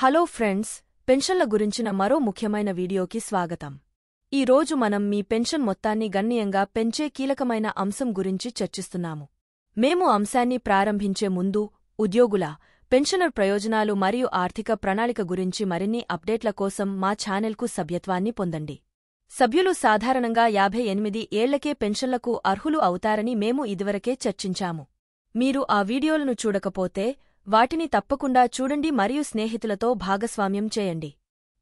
Hello friends, పెన్షన్ల గురించిన మరో ముఖ్యమైన వీడియోకి స్వాగతం. ఈ రోజు మనం మీ పెన్షన్ మొత్తాన్ని గణనీయంగా పెంచే కీలకమైన అంశం గురించి చర్చిస్తున్నాము. మేము అంశాన్ని ప్రారంభించే ముందు ఉద్యోగుల, పెన్షనర్ ప్రయోజనాలు మరియు ఆర్థిక ప్రణాళిక గురించి మరిన్ని అప్డేట్ల కోసం మా ఛానెల్కు సభ్యత్వాన్ని పొందండి. సభ్యులు సాధారణంగా 58 ఏళ్లకే పెన్షన్లకు అర్హులు అవుతారని మేము ఇదివరకే చర్చించాము. మీరు ఆ వీడియోలను చూడకపోతే వాటిని తప్పకుండా చూడండి మరియు స్నేహితులతో భాగస్వామ్యం చేయండి.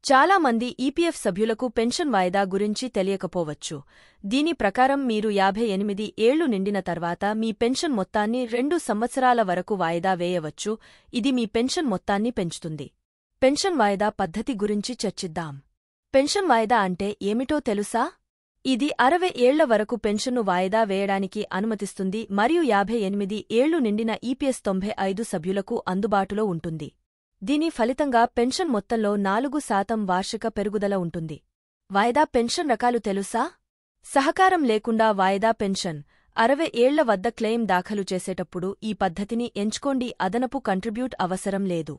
చాలా మంది ఈపీఎఫ్ సభ్యులకు పెన్షన్ వాయిదా గురించి తెలియకపోవచ్చు. దీని ప్రకారం మీరు 58 ఏళ్లు నిండిన తర్వాత మీ పెన్షన్ మొత్తాన్ని 2 సంవత్సరాల వరకు వాయిదా వేయవచ్చు. ఇది మీ పెన్షన్ మొత్తాన్ని పెంచుతుంది. పెన్షన్ వాయిదా పద్ధతి గురించి చర్చిద్దాం. పెన్షన్ వాయిదా అంటే ఏమిటో తెలుసా? ఇది 60 ఏళ్ల వరకు పెన్షన్ను వాయిదా వేయడానికి అనుమతిస్తుంది మరియు 58 ఏళ్లు నిండిన ఈపీఎస్ 95 సభ్యులకు అందుబాటులో ఉంటుంది. దీని ఫలితంగా పెన్షన్ మొత్తంలో 4% వార్షిక పెరుగుదల ఉంటుంది. వాయిదా పెన్షన్ రకాలు తెలుసా? సహకారం లేకుండా వాయిదా పెన్షన్. 60 ఏళ్ల వద్ద క్లెయిమ్ దాఖలు చేసేటప్పుడు ఈ పద్ధతిని ఎంచుకోండి. అదనపు కంట్రిబ్యూట్ అవసరం లేదు.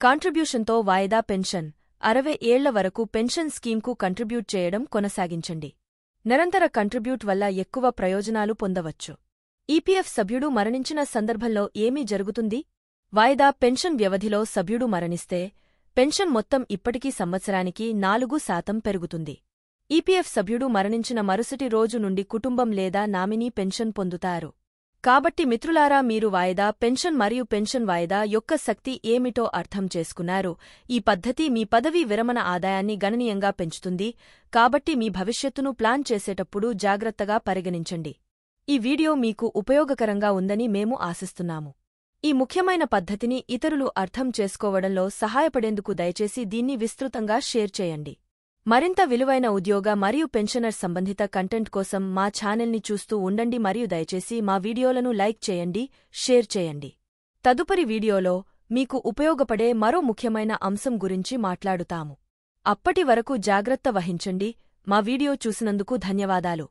కాంట్రిబ్యూషన్తో వాయిదా పెన్షన్. 60 ఏళ్ల వరకు పెన్షన్ స్కీమ్కు కంట్రిబ్యూట్ చేయడం కొనసాగించండి. నిరంతర కంట్రిబ్యూట్ వల్ల ఎక్కువ ప్రయోజనాలు పొందవచ్చు. ఈపీఎఫ్ సభ్యుడు మరణించిన సందర్భంలో ఏమి జరుగుతుంది? వాయిదా పెన్షన్ వ్యవధిలో సభ్యుడు మరణిస్తే పెన్షన్ మొత్తం ఇప్పటికీ సంవత్సరానికి 4% పెరుగుతుంది. ఈపీఎఫ్ సభ్యుడు మరణించిన మరుసటి రోజు నుండి కుటుంబం లేదా నామినీ పెన్షన్ పొందుతారు. కాబట్టి మిత్రులారా, మీరు వాయిదా పెన్షన్ మరియు పెన్షన్ వాయిదా యొక్క శక్తి ఏమిటో అర్థం చేసుకున్నారు. ఈ పద్ధతి మీ పదవీ విరమణ ఆదాయాన్ని గణనీయంగా పెంచుతుంది. కాబట్టి మీ భవిష్యత్తును ప్లాన్ చేసేటప్పుడు జాగ్రత్తగా పరిగణించండి. ఈ వీడియో మీకు ఉపయోగకరంగా ఉందని మేము ఆశిస్తున్నాము. ఈ ముఖ్యమైన పద్ధతిని ఇతరులు అర్థం చేసుకోవడంలో సహాయపడేందుకు దయచేసి దీన్ని విస్తృతంగా షేర్ చేయండి. మరింత విలువైన ఉద్యోగ మరియు పెన్షనర్ సంబంధిత కంటెంట్ కోసం మా ఛానల్ని చూస్తూ ఉండండి మరియు దయచేసి మా వీడియోలను లైక్ చేయండి, షేర్ చేయండి. తదుపరి వీడియోలో మీకు ఉపయోగపడే మరో ముఖ్యమైన అంశం గురించి మాట్లాడుతాము. అప్పటి వరకు జాగ్రత్త వహించండి. మా వీడియో చూసినందుకు ధన్యవాదాలు.